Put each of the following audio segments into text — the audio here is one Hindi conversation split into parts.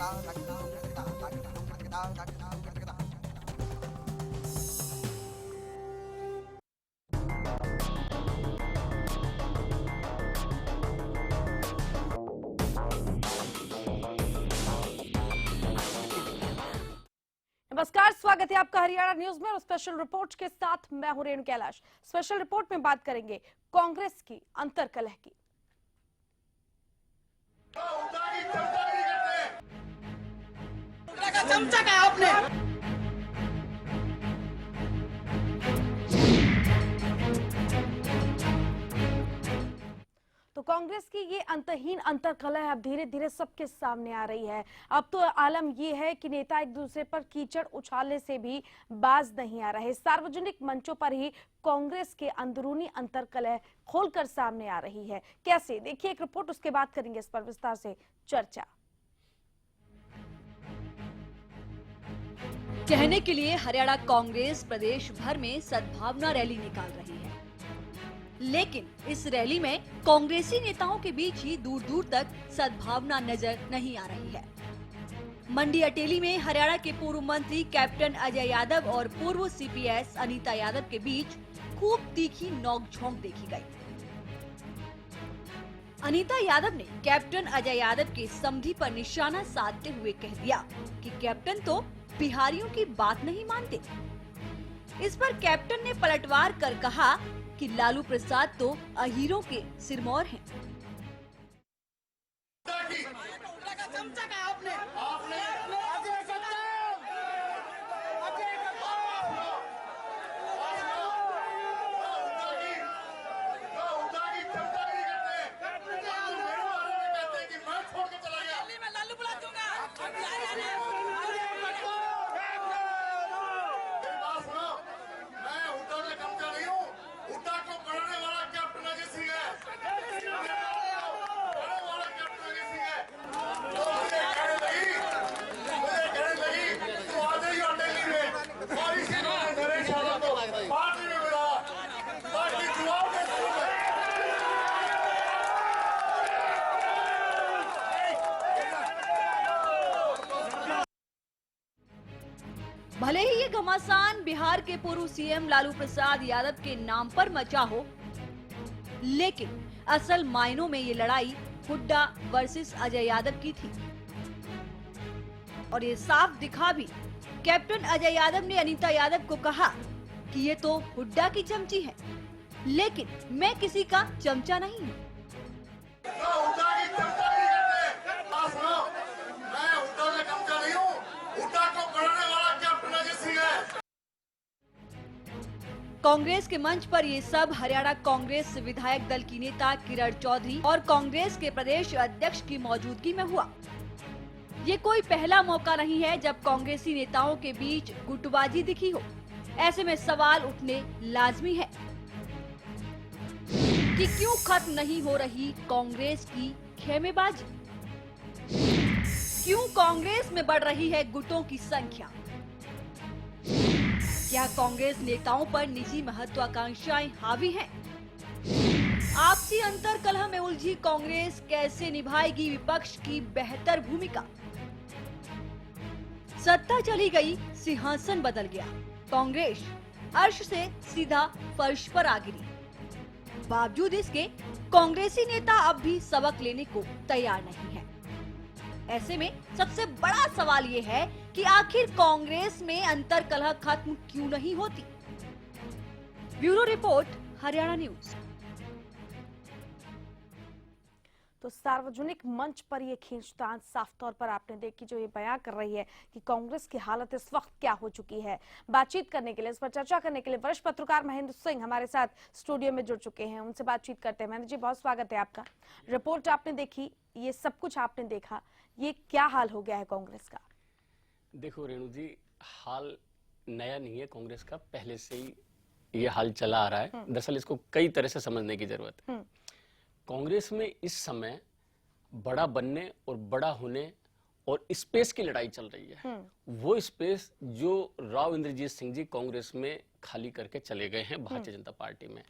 नमस्कार, स्वागत है आपका हरियाणा न्यूज में और स्पेशल रिपोर्ट के साथ मैं हूं रेणु कैलाश। स्पेशल रिपोर्ट में बात करेंगे कांग्रेस की अंतर्कलह की। चमचा का आपने तो कांग्रेस की ये अंतहीन अंतर्कलह अब धीरे धीरे सबके सामने आ रही है। अब तो आलम ये है कि नेता एक दूसरे पर कीचड़ उछालने से भी बाज नहीं आ रहे। सार्वजनिक मंचों पर ही कांग्रेस के अंदरूनी अंतर्कलह खोलकर सामने आ रही है। कैसे, देखिए एक रिपोर्ट, उसके बाद करेंगे इस पर विस्तार से चर्चा। कहने के लिए हरियाणा कांग्रेस प्रदेश भर में सद्भावना रैली निकाल रही है, लेकिन इस रैली में कांग्रेसी नेताओं के बीच ही दूर दूर तक सद्भावना नजर नहीं आ रही है। मंडी अटेली में हरियाणा के पूर्व मंत्री कैप्टन अजय यादव और पूर्व सीपीएस अनीता यादव के बीच खूब तीखी नोकझोंक देखी गई। अनीता यादव ने कैप्टन अजय यादव के समधी पर निशाना साधते हुए कह दिया कि कैप्टन तो बिहारियों की बात नहीं मानते। इस पर कैप्टन ने पलटवार कर कहा कि लालू प्रसाद तो अहीरों के सिरमौर हैं। चमचा का आपने लालू बुला दूंगा। भले ही ये घमासान बिहार के पूर्व सीएम लालू प्रसाद यादव के नाम पर मचा हो, लेकिन असल मायनों में ये लड़ाई हुड्डा वर्सेस अजय यादव की थी। और ये साफ दिखा भी। कैप्टन अजय यादव ने अनीता यादव को कहा कि ये तो हुड्डा की चमची है, लेकिन मैं किसी का चमचा नहीं हूँ। कांग्रेस के मंच पर ये सब हरियाणा कांग्रेस विधायक दल की नेता किरण चौधरी और कांग्रेस के प्रदेश अध्यक्ष की मौजूदगी में हुआ। ये कोई पहला मौका नहीं है जब कांग्रेसी नेताओं के बीच गुटबाजी दिखी हो। ऐसे में सवाल उठने लाजमी है कि क्यों खत्म नहीं हो रही कांग्रेस की खेमेबाजी, क्यों कांग्रेस में बढ़ रही है गुटों की संख्या, क्या कांग्रेस नेताओं पर निजी महत्वाकांक्षाएं हावी हैं? आपसी अंतर्कलह में उलझी कांग्रेस कैसे निभाएगी विपक्ष की बेहतर भूमिका? सत्ता चली गई, सिंहासन बदल गया, कांग्रेस अर्श से सीधा फर्श पर आ गिरी। बावजूद इसके कांग्रेसी नेता अब भी सबक लेने को तैयार नहीं है। ऐसे में सबसे बड़ा सवाल ये है कि आखिर कांग्रेस में अंतर्कलह खत्म क्यों नहीं होती? Bureau report, Haryana news. तो सार्वजनिक मंच पर ये खींचतान साफ तौर पर आपने देखी, जो ये बयां कर रही है कि कांग्रेस की हालत इस वक्त क्या हो चुकी है। बातचीत करने के लिए, इस पर चर्चा करने के लिए वरिष्ठ पत्रकार महेंद्र सिंह हमारे साथ स्टूडियो में जुड़ चुके हैं। उनसे बातचीत करते हैं। महेंद्र जी, बहुत स्वागत है आपका। रिपोर्ट आपने देखी, ये सब कुछ आपने देखा, ये क्या हाल हो गया है कांग्रेस का? देखो रेणु जी, हाल नया नहीं है कांग्रेस का, पहले से ही ये हाल चला आ रहा है। दरअसल इसको कई तरह से समझने की जरूरत है। कांग्रेस में इस समय बड़ा बनने और बड़ा होने और स्पेस की लड़ाई चल रही है। वो स्पेस जो राव इंद्रजीत सिंह जी कांग्रेस में खाली करके चले गए हैं भारतीय जनता पार्टी में।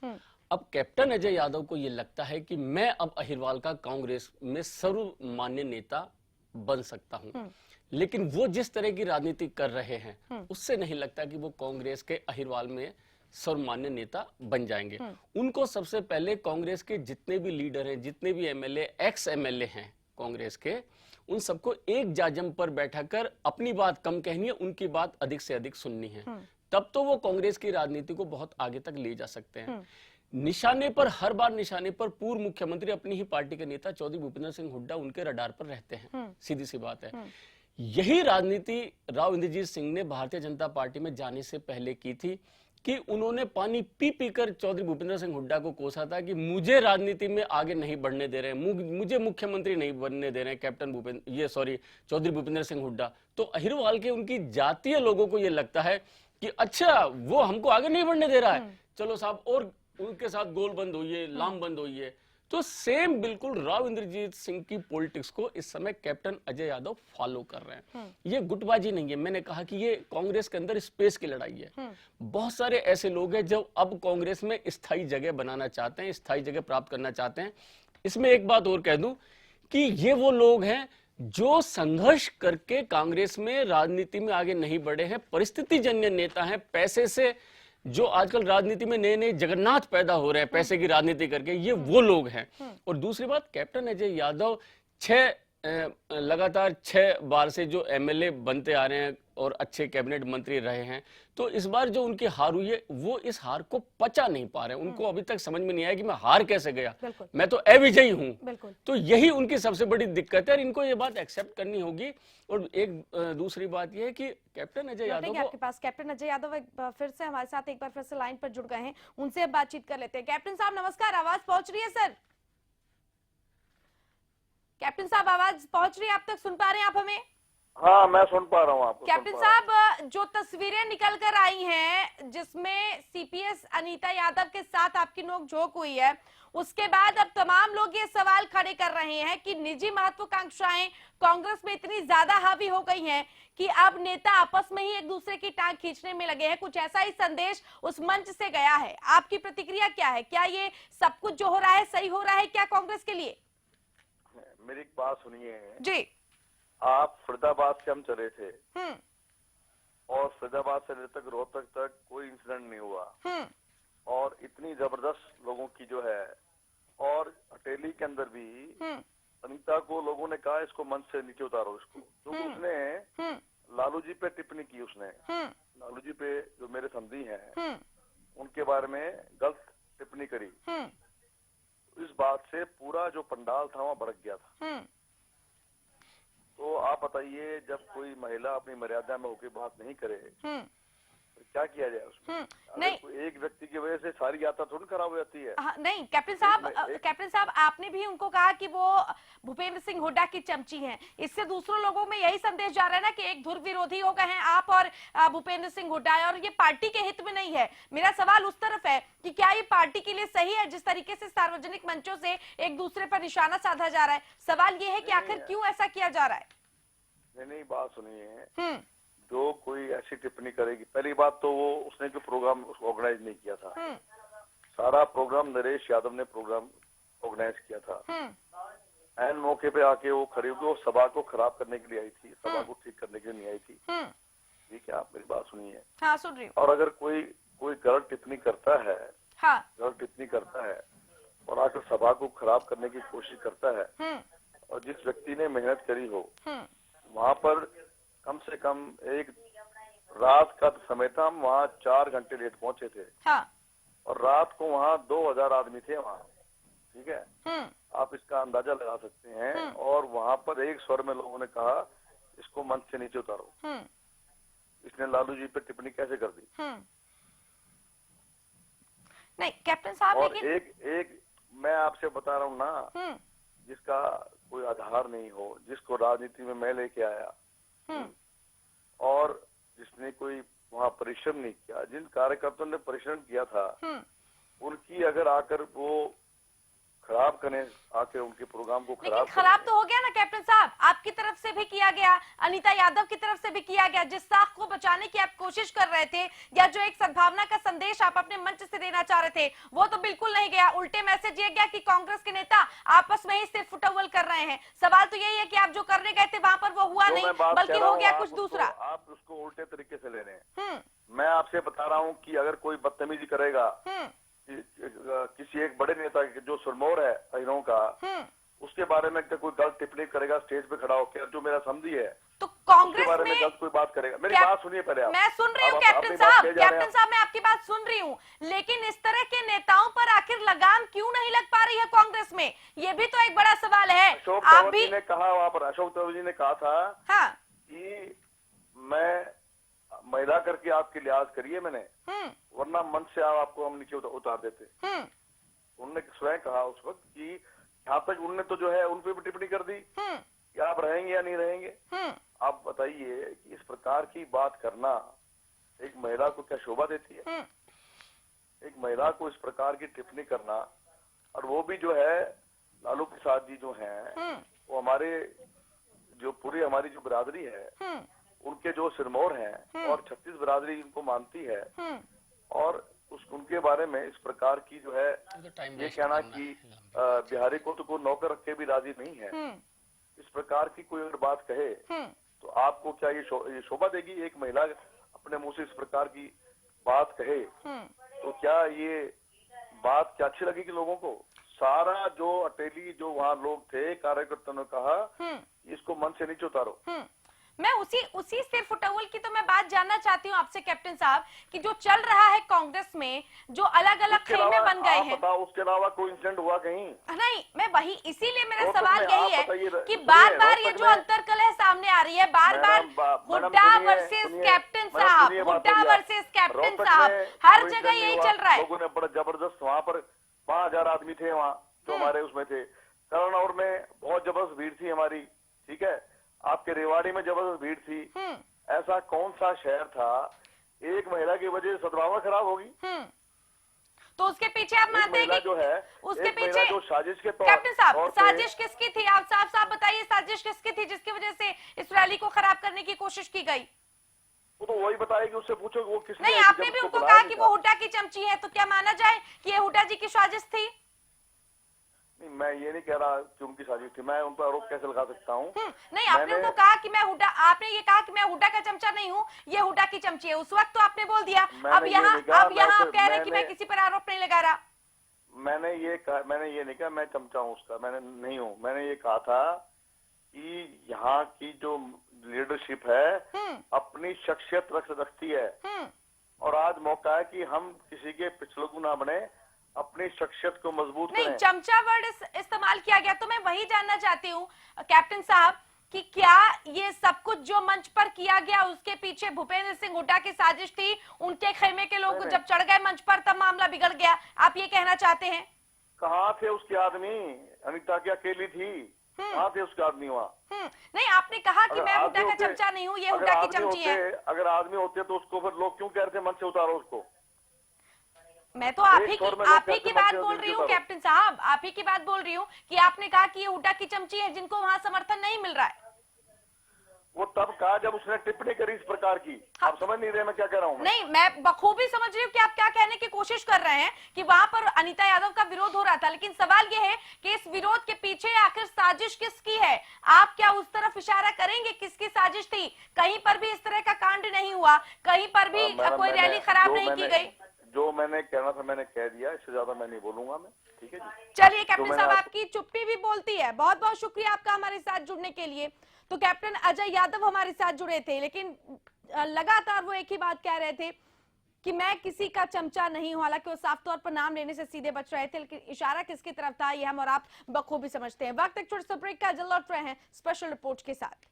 अब कैप्टन अजय यादव को ये लगता है कि मैं अब अहिरवाल का कांग्रेस में सर्वमान्य नेता बन सकता हूं, लेकिन वो जिस तरह की राजनीति कर रहे हैं उससे नहीं लगता कि वो कांग्रेस के अहिरवाल में सर्वमान्य नेता बन जाएंगे। उनको सबसे पहले कांग्रेस के जितने भी लीडर हैं, जितने भी एमएलए, एक्स एमएलए हैं कांग्रेस के, उन सबको एक जाजम पर बैठाकर अपनी बात कम कहनी है, उनकी बात अधिक से अधिक सुननी है। तब तो वो कांग्रेस की राजनीति को बहुत आगे तक ले जा सकते हैं। निशाने पर, हर बार निशाने पर पूर्व मुख्यमंत्री अपनी ही पार्टी के नेता चौधरी भूपेंद्र सिंह हुड्डा उनके रडार पर रहते हैं, सीधी सी बात है। यही राजनीति राव इंद्रजीत सिंह ने भारतीय जनता पार्टी में जाने से पहले की थी कि उन्होंने पानी पी पीकर चौधरी भूपेंद्र सिंह हुड्डा को कोसा था कि मुझे राजनीति में आगे नहीं बढ़ने दे रहे हैं, मुझे मुख्यमंत्री नहीं बनने दे रहे हैं चौधरी भूपेंद्र सिंह हुड्डा। तो अहिरवाल के उनकी जातीय लोगों को यह लगता है कि अच्छा वो हमको आगे नहीं बढ़ने दे रहा है, चलो साहब और उनके साथ गोल बंद होइए, लाम बंद होइए। तो सेम बिल्कुल राव इंद्रजीत सिंह की पॉलिटिक्स को इस समय कैप्टन अजय यादव फॉलो कर रहे हैं। ये गुटबाजी नहीं है, मैंने कहा कि ये कांग्रेस के अंदर स्पेस की लड़ाई है। बहुत सारे ऐसे लोग हैं जो अब कांग्रेस में स्थायी जगह बनाना चाहते हैं, स्थायी जगह प्राप्त करना चाहते हैं। इसमें एक बात और कह दूं कि ये वो लोग हैं जो संघर्ष करके कांग्रेस में राजनीति में आगे नहीं बढ़े हैं, परिस्थिति जन्य नेता हैं, पैसे से जो आजकल राजनीति में नए नए जगन्नाथ पैदा हो रहे हैं पैसे की राजनीति करके, ये वो लोग हैं। और दूसरी बात, कैप्टन अजय यादव लगातार 6 बार से जो एमएलए बनते आ रहे हैं और अच्छे कैबिनेट मंत्री रहे हैं, तो इस बार जो उनकी हार हुई है वो इस हार को पचा नहीं पा रहे हैं। उनको अभी तक समझ में नहीं आया कि मैं हार कैसे गया, मैं तो अविजयी हूं। तो यही उनकी सबसे बड़ी दिक्कत है और इनको ये बात एक्सेप्ट करनी होगी। और एक दूसरी बात यह है कि कैप्टन अजय यादव आपके पास कैप्टन अजय यादव फिर से हमारे साथ एक बार फिर से लाइन पर जुड़ गए हैं, उनसे अब बातचीत कर लेते हैं। कैप्टन साहब नमस्कार, आवाज पहुंच रही है सर? कैप्टन साहब आवाज पहुंच रही है, आप तक सुन पा रहे हैं आप हमें? हाँ, मैं सुन पा रहा हूँ आपको। कैप्टन साहब, जो तस्वीरें निकल कर आई हैं जिसमें सीपीएस अनीता यादव के साथ आपकी नोकझोंक हुई है, उसके बाद अब तमाम लोग ये सवाल खड़े कर रहे हैं कि निजी महत्वाकांक्षाएं कांग्रेस में इतनी ज्यादा हावी हो गई हैं कि अब नेता आपस में ही एक दूसरे की टांग खींचने में लगे हैं। कुछ ऐसा ही संदेश उस मंच से गया है, आपकी प्रतिक्रिया क्या है? क्या ये सब कुछ जो हो रहा है सही हो रहा है क्या कांग्रेस के लिए? मेरी एक बात सुनिए जी। आप फरीदाबाद से हम चले थे और फरीदाबाद से लेकर रोहतक तक कोई इंसिडेंट नहीं हुआ और इतनी जबरदस्त लोगों की जो है, और हटेली के अंदर भी अनीता को लोगों ने कहा इसको मंच से नीचे उतारो इसको, क्योंकि उसने लालू जी पे टिप्पणी की। उसने लालू जी पे जो मेरे समधी हैं उनके बारे में गलत टिप्पणी करी। इस बात से पूरा जो पंडाल था वहाँ भड़क गया था। तो आप बताइए, जब कोई महिला अपनी मर्यादा में होकर बात नहीं करे तो क्या किया जाए उसमें? नहीं, एक व्यक्ति की वजह से सारी यात्रा थोड़ी खराब हो जाती है। नहीं कैप्टन साहब, आपने भी उनको कहा कि वो भूपेंद्र सिंह हुड्डा की चमची हैं। इससे दूसरों लोगों में यही संदेश जा रहा है ना कि एक ध्रुव विरोधी हो गए हैं आप और भूपेंद्र सिंह हुड्डा, और ये पार्टी के हित में नहीं है। मेरा सवाल उस तरफ है कि क्या ये पार्टी के लिए सही है जिस तरीके से सार्वजनिक मंचों से एक दूसरे पर निशाना साधा जा रहा है? सवाल ये है कि आखिर क्यों ऐसा किया जा रहा है? नहीं, बात सुनिए, जो कोई ऐसी टिप्पणी करेगी, पहली बात तो वो उसने जो प्रोग्राम ऑर्गेनाइज नहीं किया था, सारा प्रोग्राम नरेश यादव ने प्रोग्राम ऑर्गेनाइज किया था। एन मौके पे आके वो खड़ी हुई, वो सभा को खराब करने के लिए आई थी, सभा को ठीक करने के लिए नहीं आई थी। ठीक है, आप मेरी बात सुनिए। हाँ, सुन रही हूँ। और अगर कोई गलत टिप्पणी करता है, गलत टिप्पणी करता है और आकर सभा को खराब करने की कोशिश करता है, और जिस व्यक्ति ने मेहनत करी हो वहाँ पर कम से कम एक रात का समय था, हम वहाँ 4 घंटे लेट पहुंचे थे। और रात को वहाँ 2000 आदमी थे वहाँ। ठीक है, आप इसका अंदाजा लगा सकते हैं। और वहाँ पर एक स्वर में लोगों ने कहा इसको मंच से नीचे उतारो। इसने लालू जी पे टिप्पणी कैसे कर दी? नहीं कैप्टन साहब, और एक मैं आपसे बता रहा हूँ ना, जिसका कोई आधार नहीं हो, जिसको राजनीति में मैं लेके आया और जिसने कोई वहाँ परिश्रम नहीं किया, जिन कार्यकर्ताओं ने परिश्रम किया था, उनकी अगर आकर वो खराब करें, आके उनके प्रोग्राम को लेकिन खराब खराब करें। तो हो गया ना कैप्टन साहब, आपकी तरफ से भी किया गया, अनीता यादव की तरफ से भी किया गया। जिस साख को बचाने की आप कोशिश कर रहे थे या जो एक सद्भावना का संदेश आप अपने मंच से देना चाह रहे थे, वो तो बिल्कुल नहीं गया। उल्टे मैसेज ये गया कि कांग्रेस के नेता आपस में ही सिर्फ फुटबॉल कर रहे हैं। सवाल तो यही है कि आप जो करने गए थे वहां पर वो हुआ जो नहीं, मैं बात बल्कि कह रहा हो हूं, गया आप कुछ उसको- दूसरा। आप उसको उल्टे तरीके से ले रहे हैं। हम्म मैं आपसे बता रहा हूँ कि अगर कोई बदतमीजी करेगा हम्म किसी एक बड़े नेता जो सिरमौर है अहिरों का, उसके बारे में कोई गलत टिप्पणी करेगा स्टेज पे खड़ा होकर, जो मेरा समझी है तो उसके कांग्रेस बारे में में गलत कोई बात करेगा। मेरी कैप- बात सुनिए पहले आप। मैं सुन रही हूँ आप कैप्टन अपनी बात साहब, कहे जा रहे हैं। कैप्टन साहब मैं आपकी बात सुन रही हूँ, लेकिन इस तरह के नेताओं पर आखिर लगाम क्यों नहीं लग पा रही है कांग्रेस में? ये भी तो एक बड़ा सवाल है। अशोक आप तंवर भी जी ने कहा, वहाँ पर अशोक तंवर जी ने कहा था हाँ कि मैं महिला करके आपकी लिहाज करिए मैंने, वरना मंच से आपको हम नीचे उतार देते। उन्होंने स्वयं कहा उस वक्त कि यहाँ तक उनने तो जो है उन पे भी टिप्पणी कर दी कि आप रहेंगे या नहीं रहेंगे। आप बताइए कि इस प्रकार की बात करना एक महिला को क्या शोभा देती है? एक महिला को इस प्रकार की टिप्पणी करना, और वो भी जो है लालू प्रसाद जी जो हैं वो हमारे जो पूरी हमारी जो बिरादरी है उनके जो सिरमौर हैं और 36 बिरादरी इनको मानती है, और उनके बारे में इस प्रकार की जो है ये कहना कि बिहारी को तो कोई नौकर रख के भी राजी नहीं है, इस प्रकार की कोई अगर बात कहे तो आपको क्या ये शोभा देगी? एक महिला अपने मुंह से इस प्रकार की बात कहे तो क्या ये बात क्या अच्छी लगेगी लोगों को? सारा जो अटेली जो वहाँ लोग थे कार्यकर्ताओं ने कहा इसको मन से नीचे उतारो। मैं उसी सिर्फ फुटबॉल की तो मैं बात जानना चाहती हूँ आपसे कैप्टन साहब कि जो चल रहा है कांग्रेस में, जो अलग अलग खेमे बन गए हैं, बताओ उसके अलावा कोई इंसिडेंट हुआ कहीं? नहीं मैं वही, इसीलिए मेरा रोहतक सवाल में यही आप है बताइए, कि सुनिए, बार बार ये रोहतक जो में- अंतर्कलह सामने आ रही है, बार बार मैडम, हुड्डा सुनिए, वर्सेस सुनिए, कैप्टन मैडम, साहब, सुनिए बात हुड्डा मेरी। वर्सेस कैप्टन रोहतक साहब, में हर कोई जगह इंसिडेंट यही नहीं चल रहा है। लोगों ने बड़ा जबरदस्त वहाँ पर 5000 आदमी थे वहाँ जो हमारे उसमें थे। करणौर में बहुत जबरदस्त भीड़ थी हमारी, ठीक है, आपके रेवाड़ी में जबरदस्त भीड़ थी। ऐसा कौन सा शहर था एक महिला की वजह से सद्भावना खराब होगी? तो उसके पीछे आप एक मानते हैं महिला कि जो है, उसके एक महिला पीछे जो साजिश के कैप्टन साहब तौर पे- साजिश किसकी थी? आप साफ साफ बताइए, साजिश किसकी थी जिसकी वजह से इस रैली को खराब करने की कोशिश की गई? वो तो वही बताएगी, उससे पूछो वो किसने नहीं, आई थी, आपने जब भी उसको उनको बुलाया कहा नहीं कि था। वो हुड्डा की चमची है, तो क्या माना जाए कि ये हुड्डा जी की साजिश थी? नहीं, मैं ये नहीं कह रहा कि उनकी साजिश थी, मैं उन पर आरोप कैसे लगा सकता हूँ? नहीं, आपने उनको कहा कि मैं हुड्डा, आपने ये कहा कि मैं हुड्डा का चमचा नहीं हूँ, ये हुड्डा की चमची है, उस वक्त तो आपने बोल दिया। मैंने अब ये यहाँ नहीं कहा, अब यहाँ मैं आप कह रहे हैं कि मैं मैंने- किसी पर आरोप नहीं लगा रहा। मैंने ये नहीं कहा मैं चमचा हूँ उसका, मैंने नहीं हूँ। मैंने ये कहा था कि यहाँ की जो लीडरशिप है अपनी शख्सियत रखती है, और आज मौका है कि हम किसी के पिछलगू ना बने, अपनी शख्सियत को मजबूत नहीं, करें। चमचा वर्ड इस्तेमाल किया गया, तो मैं वही जानना चाहती हूँ कैप्टन साहब कि क्या ये सब कुछ जो मंच पर किया गया उसके पीछे भूपेंद्र सिंह हुड्डा की साजिश थी? उनके खेमे के लोग नहीं, जब चढ़ गए मंच पर तब मामला बिगड़ गया, आप ये कहना चाहते हैं? कहाँ थे उसके आदमी? अनिता की अकेली थी, कहाँ थे उसके आदमी वहाँ? नहीं, आपने कहा कि अगर मैं हुड्डा आदमी का होते- चमचा नहीं हूँ, ये अगर हुड्डा की आदमी चमची है। होते- अगर आदमी होते तो उसको फिर लोग क्यों कह रहे थे मन से उतारो उसको? मैं तो आप एक ही दौर में की लोग आप ही की कहते बात मत बोल से रही हूँ उतारो। कैप्टन साहब, आप ही की बात बोल रही हूँ कि आपने कहा कि ये हुड्डा की चमची है जिनको वहाँ समर्थन नहीं मिल रहा है। वो तब कहा जब उसने टिप्पणी करी इस प्रकार की। आप समझ नहीं रहे मैं क्या कह रहा हूँ? नहीं, मैं बखूबी समझ रही हूँ कि आप क्या कहने की कोशिश कर रहे हैं कि वहां पर अनीता यादव का विरोध हो रहा था, लेकिन सवाल ये है कि इस विरोध के पीछे आखिर साजिश किसकी है? आप क्या उस तरफ इशारा करेंगे किसकी साजिश थी? कहीं पर भी इस तरह का कांड नहीं हुआ, कहीं पर भी मैडम, कोई रैली खराब नहीं की गई। जो मैंने कहना था मैंने कह दिया, इससे ज्यादा मैं नहीं बोलूंगा मैं, ठीक है जी। चलिए जो कैप्टन मैंने साहब, आपको- आपकी चुप्पी भी बोलती है। बहुत बहुत शुक्रिया आपका हमारे साथ जुड़ने के लिए। तो कैप्टन अजय यादव हमारे साथ जुड़े थे, लेकिन लगातार वो एक ही बात कह रहे थे कि मैं किसी का चमचा नहीं हूं। हालांकि वो साफ तौर पर नाम लेने से सीधे बच रहे थे, लेकिन इशारा किसकी तरफ था ये हम और आप बखूबी समझते हैं। वक्त एक छोटे से ब्रेक का, जल्द लौट रहे हैं स्पेशल रिपोर्ट के साथ।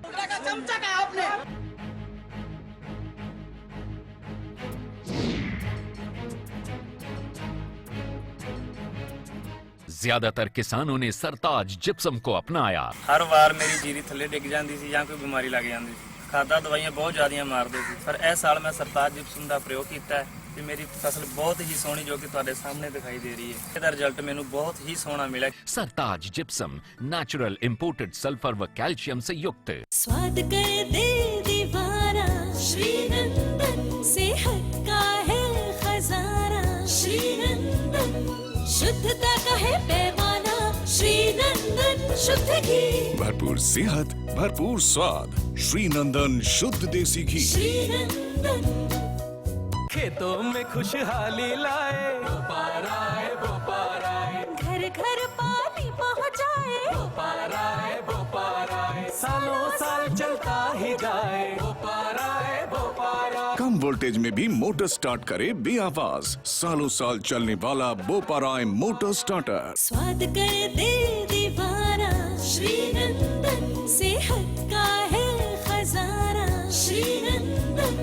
हुड्डा का चमचा कहा आपने? ज्यादातर किसानों ने सरताज जिप्सम को अपनाया। ਹਰ ਵਾਰ ਮੇਰੀ ਜੀਰੀ ਥੱਲੇ ਡਿੱਗ ਜਾਂਦੀ ਸੀ ਜਾਂ ਕੋਈ ਬਿਮਾਰੀ ਲੱਗ ਜਾਂਦੀ ਸੀ। ਖਾਦਾਂ ਦਵਾਈਆਂ ਬਹੁਤ ਜ਼ਿਆਦੀਆਂ ਮਾਰਦੇ ਸੀ, ਪਰ ਇਸ ਸਾਲ ਮੈਂ ਸਰਤਾਜ ਜਿਪਸਮ ਦਾ ਪ੍ਰਯੋਗ ਕੀਤਾ ਹੈ ਕਿ ਮੇਰੀ ਫਸਲ ਬਹੁਤ ਹੀ ਸੋਹਣੀ ਜੋ ਕਿ ਤੁਹਾਡੇ ਸਾਹਮਣੇ ਦਿਖਾਈ ਦੇ ਰਹੀ ਹੈ। ਇਹਦਾ ਰਿਜ਼ਲਟ ਮੈਨੂੰ ਬਹੁਤ ਹੀ ਸੋਹਣਾ ਮਿਲਿਆ। सरताज जिप्सम नेचुरल इंपोर्टेड सल्फर व कैल्शियम से युक्त। स्वाद कर दे दीवाना श्री नंदन, सेहत का है खजाना श्री नंदन, शुद्धता का है पैमाना श्री नंदन शुद्ध घी। भरपूर सेहत, भरपूर स्वाद, श्री नंदन शुद्ध देसी घी। श्री नंदन खेतों में खुशहाली लाए, घर घर पानी पहुँचाए, सालों साल चलता ही जाए। कम वोल्टेज में भी मोटर स्टार्ट करे बेआवाज, सालों साल चलने वाला बोपाराय मोटर स्टार्टर। स्वाद कर दे दीवाना श्री नंदन, सेहत का है खजाना श्री नंदन,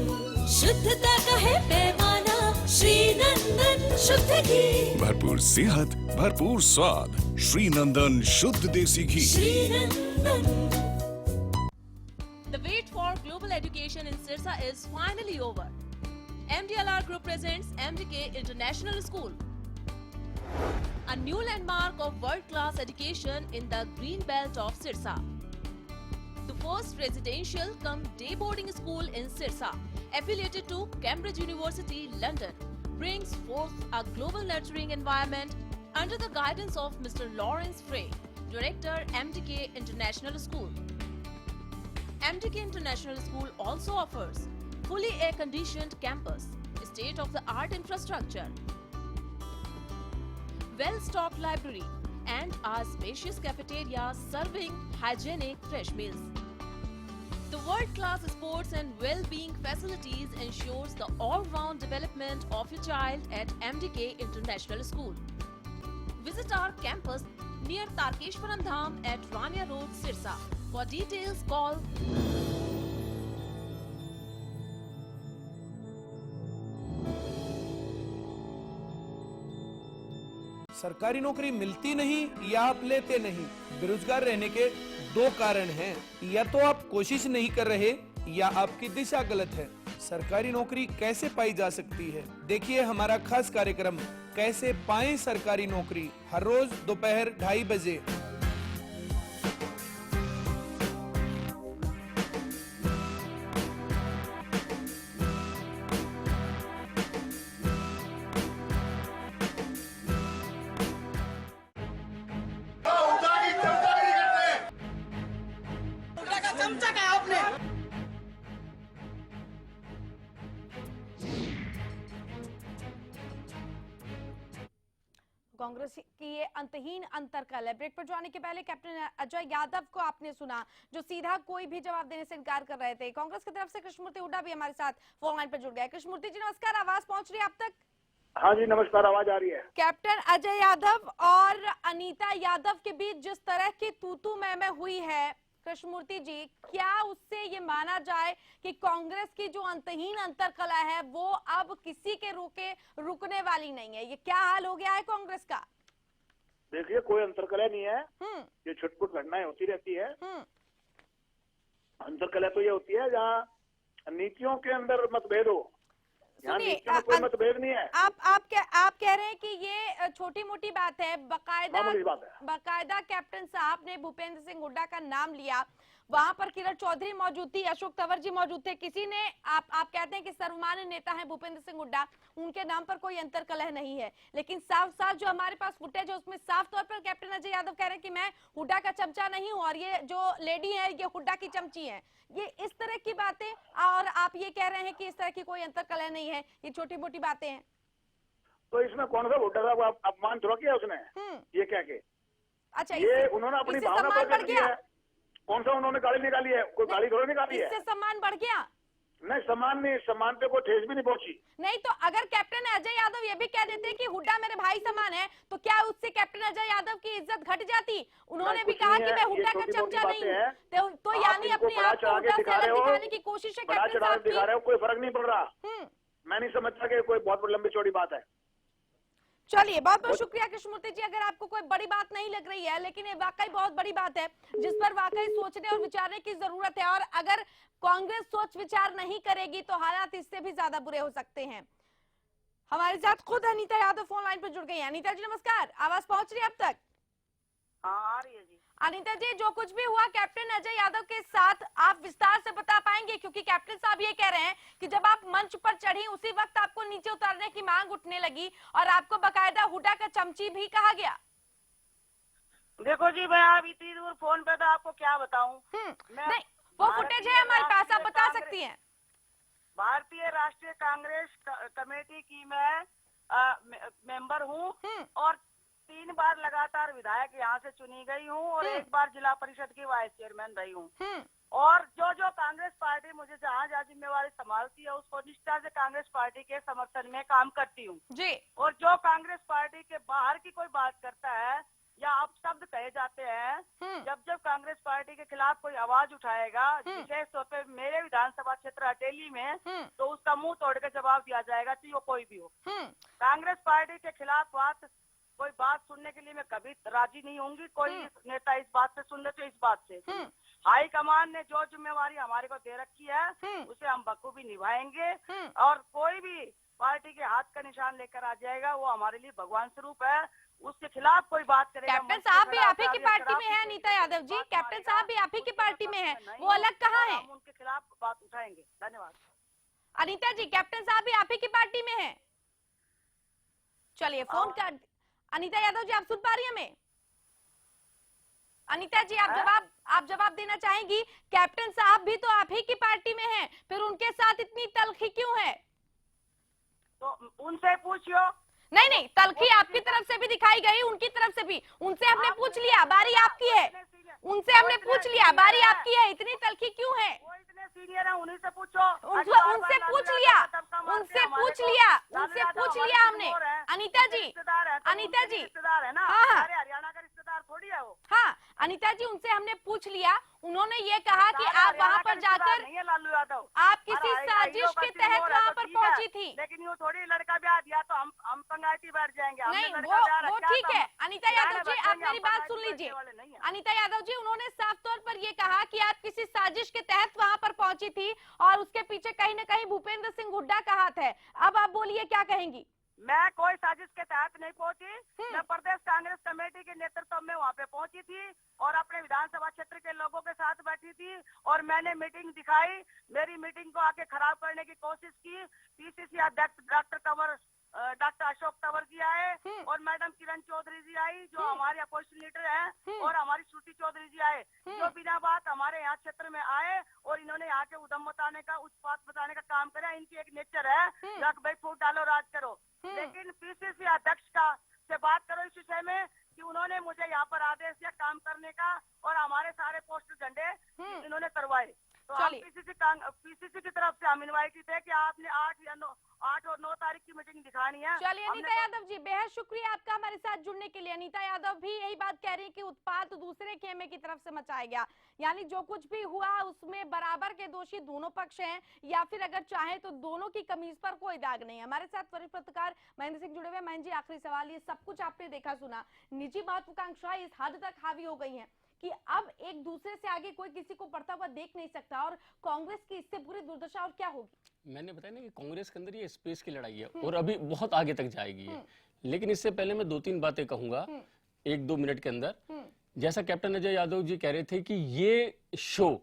शुद्धता का है पैमाना श्री नंदन शुद्ध घी। भरपूर सेहत, भरपूर स्वाद, श्री नंदन शुद्ध देसी घी। श्री नंदन। The wait for global education in Sirsa is finally over. MDLR Group presents MDK International School, a new landmark of world-class education in the green belt of Sirsa. The first residential cum day boarding school in Sirsa, affiliated to Cambridge University, London, brings forth a global nurturing environment under the guidance of Mr. Lawrence Frey, Director, MDK International School. MDK International School also offers fully air-conditioned campus, state-of-the-art infrastructure, well-stocked library, and a spacious cafeteria serving hygienic fresh meals. The world-class sports and well-being facilities ensures the all-round development of your child at MDK International School. Visit our campus near Tarkeshwaram Dham at Rania Road, Sirsa. For details, call सरकारी नौकरी मिलती नहीं या आप लेते नहीं। बेरोजगार रहने के दो कारण हैं, या तो आप कोशिश नहीं कर रहे या आपकी दिशा गलत है। सरकारी नौकरी कैसे पाई जा सकती है, देखिए हमारा खास कार्यक्रम कैसे पाएं सरकारी नौकरी, हर रोज दोपहर 2:30 बजे। चमचा का आपने। कांग्रेस की ये अंतहीन अंतरकल है। ब्रेक पर जाने के पहले कैप्टन अजय यादव को आपने सुना, जो सीधा कोई भी जवाब देने से इनकार कर रहे थे। कांग्रेस की तरफ से कृष्णमूर्ति हुड्डा भी हमारे साथ फोन लाइन पर जुड़ गए। कृष्णमूर्ति जी नमस्कार, आवाज पहुंच रही है आप तक? हाँ जी नमस्कार, आवाज आ रही है। कैप्टन अजय यादव और अनीता यादव के बीच जिस तरह की तू मैं हुई है कृष्णमूर्ति जी, क्या उससे ये माना जाए कि कांग्रेस की जो अंतहीन अंतरकला है वो अब किसी के रुकने वाली नहीं है? ये क्या हाल हो गया है कांग्रेस का? देखिए कोई अंतरकला नहीं है, ये छुटपुट घटनाएं होती रहती है। अंतरकला तो ये होती है जहाँ नीतियों के अंदर मतभेद हो, यहाँ नीतियों में कोई मतभेद नहीं है। आप कह रहे हैं कि ये छोटी मोटी बात है। बकायदा कैप्टन साहब ने भूपेंद्र सिंह हुड्डा का नाम लिया, वहां पर किरण चौधरी मौजूद थी, अशोक तंवर जी मौजूद थे। किसी ने आप कहते हैं कि सर्वमान्य नेता है भूपेंद्र सिंह हुड्डा, उनके नाम पर कोई अंतरकलह नहीं है, लेकिन साफ जो हमारे पास फुटेज है उसमें साफ तौर पर कैप्टन अजय यादव कह रहे हैं कि मैं हुड्डा का चमचा नहीं हूं और ये जो लेडी है ये हुड्डा की चमची है। ये इस तरह की बातें, और आप ये कह रहे हैं कि इस तरह की कोई अंतरकलह नहीं है, ये छोटी मोटी बातें हैं। तो इसमें कौन सा हुड्डा साहब अपमान थोड़ा किया उसने ये कह के? अच्छा, ये उन्होंने अपनी भावना प्रकट की है। कौन सा उन्होंने गाली निकाली है? कोई गाली थोड़ी निकाली है। इससे सम्मान बढ़ गया? नहीं, सम्मान नहीं, सम्मान पे कोई ठेस भी नहीं पहुंची। नहीं तो अगर कैप्टन अजय यादव ये भी कह देते कि हुड्डा मेरे भाई समान है, तो क्या उससे कैप्टन अजय यादव की इज्जत घट जाती? उन्होंने भी कहा कि मैं हुड्डा का चमचा नहीं हूँ, तो यानी अपने आप को हुड्डा से अलग दिखाने की कोशिश है कैप्टन साहब की। दिखा रहे हो, कोई फर्क नहीं पड़ रहा। मैं नहीं समझता कि कोई बहुत लंबी चौड़ी बात है। चलिए, बहुत बहुत शुक्रिया कृष्णमूर्ति जी। अगर आपको कोई बड़ी बात नहीं लग रही है, लेकिन ये वाकई बहुत बड़ी बात है जिस पर वाकई सोचने और विचारने की जरूरत है, और अगर कांग्रेस सोच विचार नहीं करेगी तो हालात इससे भी ज्यादा बुरे हो सकते हैं। हमारे साथ खुद अनीता यादव फोन लाइन पर जुड़ गई हैं। अनीता जी नमस्कार, आवाज पहुंच रही है अब तक? हाँ आ रही है जी। अनीता जी, जो कुछ भी हुआ कैप्टन अजय यादव के साथ, आप विस्तार से बता पाएंगे? क्योंकि कैप्टन साहब ये कह रहे हैं कि जब आप मंच पर चढ़ी उसी वक्त आपको नीचे उतारने की मांग उठने लगी और आपको बकायदा हुडा का चमची भी कहा गया। देखो जी, मैं आप इतनी दूर फोन पे तो आपको क्या बताऊं। नहीं, वो फुटेज है हमारे पास, आप बता सकती हैं। भारतीय राष्ट्रीय कांग्रेस कमेटी की मैं मेंबर हूँ और 3 बार लगातार विधायक यहाँ से चुनी गई हूँ और 1 बार जिला परिषद की वाइस चेयरमैन रही हूँ। और जो कांग्रेस पार्टी मुझे जहाँ जिम्मेवारी संभालती है उसको निष्ठा से कांग्रेस पार्टी के समर्थन में काम करती हूँ जी। और जो कांग्रेस पार्टी के बाहर की कोई बात करता है या अपशब्द कहे जाते हैं, जब कांग्रेस पार्टी के खिलाफ कोई आवाज उठाएगा, विशेष तौर पे मेरे विधानसभा क्षेत्र अटेली में, तो उसका मुंह तोड़ के जवाब दिया जाएगा, चाहे वो कोई भी हो। कांग्रेस पार्टी के खिलाफ कोई बात सुनने के लिए मैं कभी राजी नहीं होंगी। कोई नेता इस बात से सुन ले तो इस बात से हाई कमान ने जो जिम्मेवारी हमारे को दे रखी है उसे हम बखूबी निभाएंगे और कोई भी पार्टी के हाथ का निशान लेकर आ जाएगा वो हमारे लिए भगवान स्वरूप है, उसके खिलाफ कोई बात करेगा। कैप्टन साहब भी आप ही की पार्टी में है अनीता यादव जी, कैप्टन साहब भी आप ही की पार्टी में है, वो अलग कहाँ है? हम उनके खिलाफ बात उठाएंगे। धन्यवाद। अनीता जी, कैप्टन साहब भी आप ही की पार्टी में है। चलिए फोन कर, अनीता यादव जी आप सुन पा रही हैं हमें? अनीता जी आप जवाब देना चाहेंगी? कैप्टन साहब भी तो आप ही की पार्टी में हैं, फिर उनके साथ इतनी तलखी क्यों है? तो उनसे पूछियो। नहीं, तलखी आपकी तरफ से भी दिखाई गई, उनकी तरफ से भी। उनसे हमने पूछ लिया, बारी आपकी है। उनसे हमने पूछ लिया, बारी आपकी है, इतनी तलखी क्यों है? वो इतने सीनियर है, उन्हीं से पूछो। उनसे पूछ लिया हमने। अनीता जी, रिश्तेदार है ना, हाँ, हरियाणा का रिश्तेदार थोड़ी है वो। हाँ अनीता जी, उनसे हमने पूछ लिया, उन्होंने ये कहा कि आप वहाँ पर जाकर लालू यादव आप किसी साजिश के तहत वहाँ पर पहुँची थी। लेकिन वो थोड़ी लड़का ब्याह दिया तो हम पंगाती बैठ जाएंगे। नहीं, वो ठीक है। अनीता यादव जी, आप मेरी बात सुन लीजिए। अनीता यादव जी, उन्होंने साफ तौर पर ये कहा कि आप किसी साजिश के तहत वहाँ पर पहुंची थी और उसके पीछे कहीं न कहीं भूपेंद्र सिंह हुड्डा का हाथ है। अब आप बोलिए, क्या कहेंगी? मैं कोई साजिश के तहत नहीं पहुंची। मैं प्रदेश कांग्रेस कमेटी के नेतृत्व में वहाँ पे पहुंची थी और अपने विधानसभा क्षेत्र के लोगों के साथ बैठी थी और मैंने मीटिंग दिखाई। मेरी मीटिंग को आके खराब करने की कोशिश की। पीसीसी अध्यक्ष डॉक्टर अशोक तंवर जी आए और मैडम किरण चौधरी जी आई जो हमारे अपोजिशन लीडर हैं और हमारी श्रुति चौधरी जी आए जो बिना बात हमारे यहाँ क्षेत्र में आए और इन्होंने यहाँ के उद्यम बताने का, उत्पाद बताने का काम करा। इनकी एक नेचर है भाई फूट डालो राज करो, लेकिन पीसीसी अध्यक्ष से बात करो इस विषय में कि उन्होंने मुझे यहाँ पर आदेश दिया काम करने का और हमारे सारे पोस्टर झंडे इन्होंने करवाए। तो हम पीसीसी की तरफ से हम इन्वाइट थे कि आपने 8 और 9 तारीख की मीटिंग दिखानी है। चलिए अनीता यादव जी, बेहद शुक्रिया आपका हमारे साथ जुड़ने के लिए। अनीता यादव भी यही बात कह रही है कि उत्पात दूसरे खेमे की तरफ से मचाया गया, यानी जो कुछ भी हुआ उसमें बराबर के दोषी दोनों पक्ष हैं, या फिर अगर चाहे तो दोनों की कमीज पर कोई दाग नहीं है। हमारे साथ वरिष्ठ पत्रकार महेंद्र सिंह जुड़े हुए। महेंद्र जी, आखिरी सवाल, ये सब कुछ आपने देखा सुना, निजी महत्वाकांक्षा इस हद तक हावी हो गई है कि अब एक दूसरे से आगे कोई किसी को बढ़ता हुआ देख नहीं सकता, और कांग्रेस की इससे पूरी दुर्दशा और क्या होगी? मैंने बताया ना कि कांग्रेस के अंदर ये स्पेस की लड़ाई है और अभी बहुत आगे तक जाएगी है। लेकिन इससे पहले मैं 2-3 बातें कहूंगा 1-2 मिनट के अंदर। जैसा कैप्टन अजय यादव जी कह रहे थे कि ये शो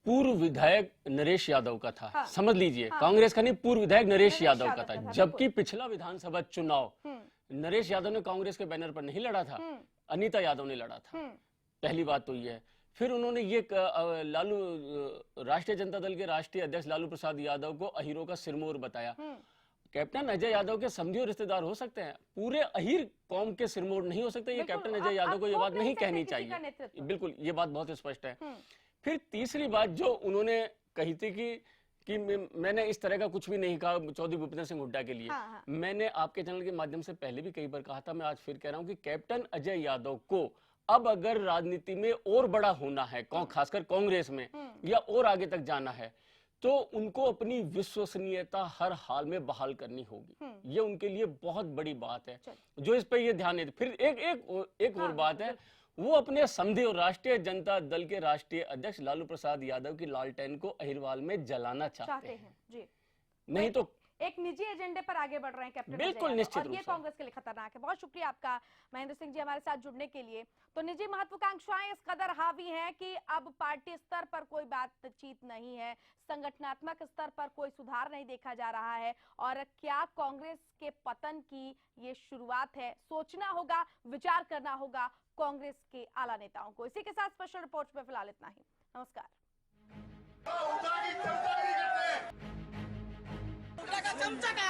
पूर्व विधायक नरेश यादव का था। हाँ। समझ लीजिए, कांग्रेस का नहीं, पूर्व विधायक नरेश यादव का था। जबकि पिछला विधानसभा चुनाव नरेश यादव ने कांग्रेस के बैनर पर नहीं लड़ा था, अनीता यादव ने लड़ा था। पहली बात तो ये है। फिर उन्होंने ये राष्ट्रीय जनता दल के राष्ट्रीय अध्यक्ष लालू प्रसाद यादव को अहीरों का सिरमौर बताया। कैप्टन अजय यादव के समधी और रिश्तेदार हो सकते हैं, पूरे अहीर कौम के सिरमौर नहीं हो सकते। ये कैप्टन अजय यादव को ये बात नहीं कहनी चाहिए। बिल्कुल, ये बात बहुत स्पष्ट है। फिर तीसरी बात जो उन्होंने कही थी कि मैंने इस तरह का कुछ भी नहीं कहा चौधरी भूपेंद्र सिंह हुड्डा के लिए। हाँ। मैंने आपके चैनल के माध्यम से पहले भी कई बार कहा था, मैं आज फिर कह रहा हूं कि कैप्टन अजय यादव को अब अगर राजनीति में और बड़ा होना है, खासकर कांग्रेस में, या और आगे तक जाना है, तो उनको अपनी विश्वसनीयता हर हाल में बहाल करनी होगी। ये उनके लिए बहुत बड़ी बात है जो इस पे ये ध्यान है। फिर एक और बात है, वो अपने समधी और राष्ट्रीय जनता दल के राष्ट्रीय अध्यक्ष लालू प्रसाद यादव की लालटेन को अहिरवाल में जलाना चाहते हैं। नहीं तो एक निजी एजेंडे पर आगे बढ़ रहे हैं कैप्टन बिल्कुल, अजय यादव, निश्चित और रूप ये से। कांग्रेस के लिए खतरनाक है। बहुत शुक्रिया आपका महेंद्र सिंह जी हमारे साथ जुड़ने के लिए। तो निजी महत्वाकांक्षाएं इस कदर हावी हैं कि अब पार्टी स्तर पर कोई बातचीत नहीं है, संगठनात्मक स्तर पर कोई सुधार नहीं देखा जा रहा है, और क्या कांग्रेस के पतन की ये शुरुआत है? सोचना होगा, विचार करना होगा कांग्रेस के आला नेताओं को। इसी के साथ स्पेशल रिपोर्ट में फिलहाल इतना ही। नमस्कार। चमचा का